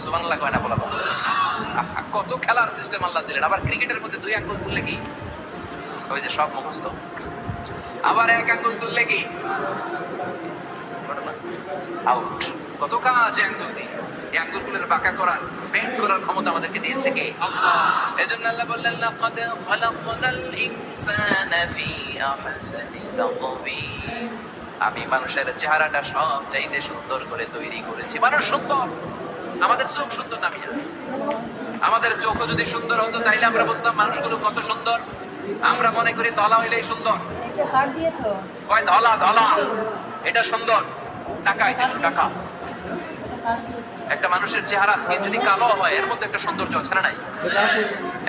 সুবহানাল্লাহ কয় না বলা কত খেলার সিস্টেম আল্লাহ দিলেন। আবার ক্রিকেটের মধ্যে 2 আঙ্গুল তুললে কি ওই যে সব মুখস্থ, আবার 1 আঙ্গুল তুললে কি আউট। কত কাজ আঙ্গুল দিয়ে, এই আঙ্গুলগুলোর বাঁকা করার বেন্ড করার ক্ষমতা আমাদেরকে দিয়েছে কে? আল্লাহ। এজন্য আল্লাহ বললেন লাকাদ খালাকনাল ইনসানা ফি আহসানি তাকওয়িম, আমি মানুষের চেহারাটা সব চাইতে সুন্দর করে তৈরি করেছি। মানুষ সুন্দর, আমাদের চোখ সুন্দর না মিয়া? আমাদের চোখ যদি সুন্দর হতো তাইলে আমরা বুঝতাম মানুষগুলো কত সুন্দর। আমরা মনে করি ধলা হইলেই সুন্দর, কয় ধলা ধলা এটা সুন্দর, টাকা এটা টাকা। একটা মানুষের চেহারা স্কিন যদি কালো হয় এর মধ্যে একটা সৌন্দর্য আছে না নাই?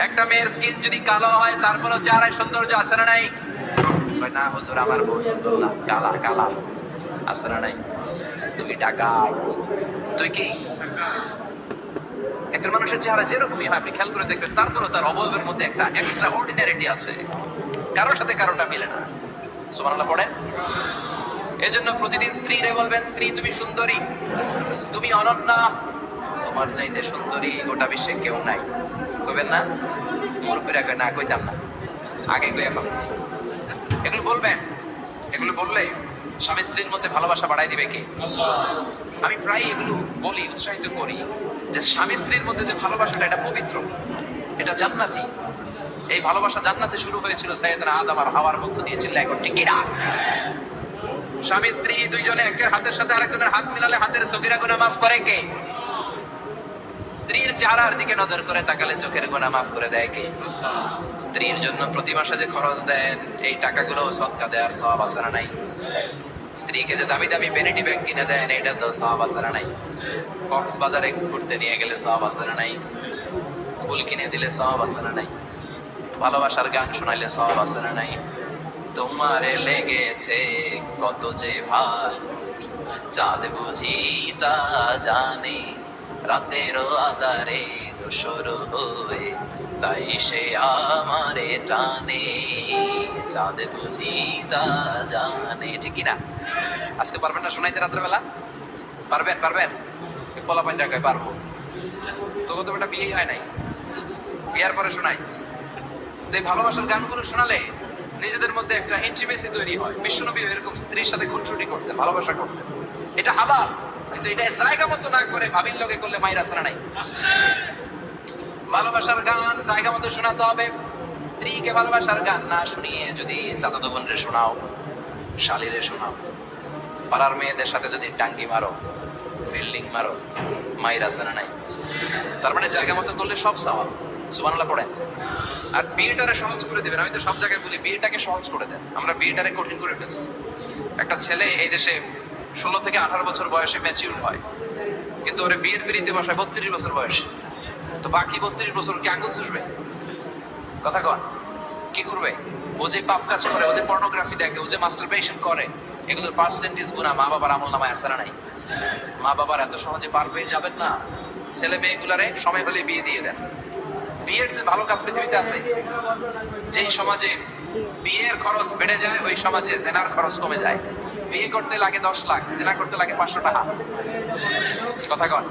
একটা মেয়ের স্কিন যদি কালো হয় তারপরে চেহারায় সৌন্দর্য আছে না নাই? না হুজুর আমার বউ সুন্দর না, কালা কালা, আছে না নাই? তুই ডাকাত, তুই কি? একটা মানুষের চেহারা যেরকমই হয় আপনি খেয়াল করে দেখবেন তারপরে তার অবয়বের মধ্যে একটা এক্সট্রা অর্ডিনারিটি আছে, কারোর সাথে কারোটা মিলে না। সুবহানাল্লাহ পড়েন। এজন্য প্রতিদিন স্ত্রীরে বলবেন, স্ত্রী তুমি সুন্দরী, তুমি অনন্যা, তোমার চাইতে সুন্দরী গোটা বিশ্বে কেউ নাই। কইবেন না? মুরব্বীরা কয় না, কইতাম না, আগে কইয়া ফেলেছি। এগুলো বলবেন, এগুলো বললে স্বামী স্ত্রীর মধ্যে ভালোবাসা বাড়াই দিবে কে? আল্লাহ। আমি প্রায় এগুলো বলি, উৎসাহিত করি যে স্বামী স্ত্রীর মধ্যে যে ভালোবাসাটা এটা পবিত্র, এটা জান্নাতি। এই ভালোবাসা জান্নাতে শুরু হয়েছিল সাইয়েদনা আদম আর হাওয়ার মধ্য দিয়ে। চিল্লায় এখন ঠিক কিনা? স্বামী স্ত্রী দুইজনে একের হাতের সাথে আরেকজনের হাত মিলালে হাতের সগীরা গুনাহ মাফ করে কে? স্ত্রীর চেহারার দিকে নজর করে তাকালে চোখের গুনাহ মাফ করে দেয় কে? স্ত্রীর জন্য প্রতি মাসে যে খরচ দেন এই টাকাগুলো সদকা দেওয়ার সওয়াব আছে না নাই? স্ত্রীকে যে দামি দামি ভ্যানিটি ব্যাগ কিনে দেন এটা তো সওয়াব আছে না নাই? কক্সবাজারে ঘুরতে নিয়ে গেলে সওয়াব আছে না নাই? ফুল কিনে দিলে সওয়াব আছে না নাই? ভালোবাসার গান শোনাইলে সওয়াব আছে না নাই? তোমারে লেগেছে কত যে ভাল, চাঁদ বুঝি তা জানে, রাতের আধারে ধূসর হয়ে তাই সে আমারে টানে, চাঁদ বুঝি তা জানে। ঠিক না? আজকে পারবেন না শোনাইতে রাত্রেবেলা? পারবেন? পারবেন? পোলা পাঞ্জা কয় পারবো। তোকে তো একটা বিয়ে হয় নাই, বিয়ার পরে শোনাইস। তো এই ভালোবাসার গানগুলো শোনালে নিজেদের মধ্যে একটা ইন্টিমেসি তৈরি হয়। বিশ্বনবী এরকম স্ত্রীর সাথে খুনসুটি করতেন, ভালোবাসা করতেন। এটা হালাল, কিন্তু এটা জায়গা মতো না করে ভাবির লগে করলে মাইর আসে না নাই? ভালোবাসার গান জায়গা মতো শোনাতে হবে। স্ত্রীকে ভালোবাসার গান না শুনিয়ে যদি চাচাতো বোনরে শোনাও, শালীরে শোনাও, পাড়ার মেয়েদের সাথে যদি টাঙ্গি মারো, ফিল্ডিং মারো, মাইর আসে না নাই? তার মানে জায়গা মতো করলে সব সওয়াব। সুবহানাল্লাহ পড়েন। আর বিয়েটারে সহজ করে দিবেন। আমি তো সব জায়গায় বলি বিয়েটাকে সহজ করে দেন, আমরা বিয়েটারে কঠিন করে ফেলছি। একটা ছেলে এই দেশে 16 থেকে 18 বছর বয়সে ম্যাচিউর হয়, কিন্তু ওরে বিয়ের বিরিতে বসায় 32 বছর বয়স। তো বাকি 32 বছর কি আঙ্গুল চুষবে? কথা কন, কি করবে? ও যে পাপ কাজ করে, ও যে পর্নোগ্রাফি দেখে, ও যে মাস্টারবেশন করে, এগুলোর পার্সেন্টেজ গুণা মা বাবার আমল নামায় আছে না নাই? মা বাবার এত সহজে পার পেয়ে যাবেন না। ছেলে মেয়েগুলারে সময় হলে বিয়ে দিয়ে দেন। বিয়ের যে ভালো কাজ পৃথিবীতে আছে, যেই সমাজে বিয়ের খরচ বেড়ে যায় ওই সমাজে জেনার খরচ কমে যায়। বিয়ে করতে লাগে 10 লাখ, জেনা করতে লাগে 500 টাকা। কথা কন।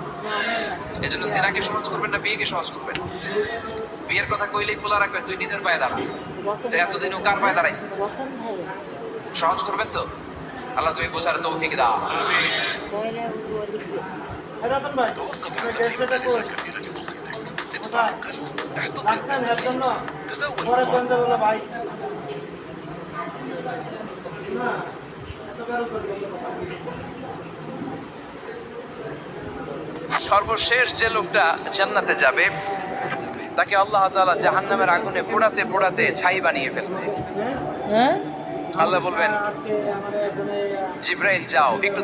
এই জন্য জেনাকে সহজ করবেন না, বিয়েকে সহজ করবেন। বিয়ের কথা কইলেই পোলারা কয় তুই নিজের পায়ে দাঁড়া, তো এতদিন ও কার পায়ে দাঁড়াইছে? সহজ করবেন তো? আল্লাহ তুমি বোঝার তৌফিক দাও। সর্বশেষ যে লোকটা জান্নাতে যাবে তাকে আল্লাহ তাআলা জাহান্নামের আগুনে পোড়াতে পোড়াতে ছাই বানিয়ে ফেলবে। আল্লাহ বলবেন জিবরাইল যাও একটু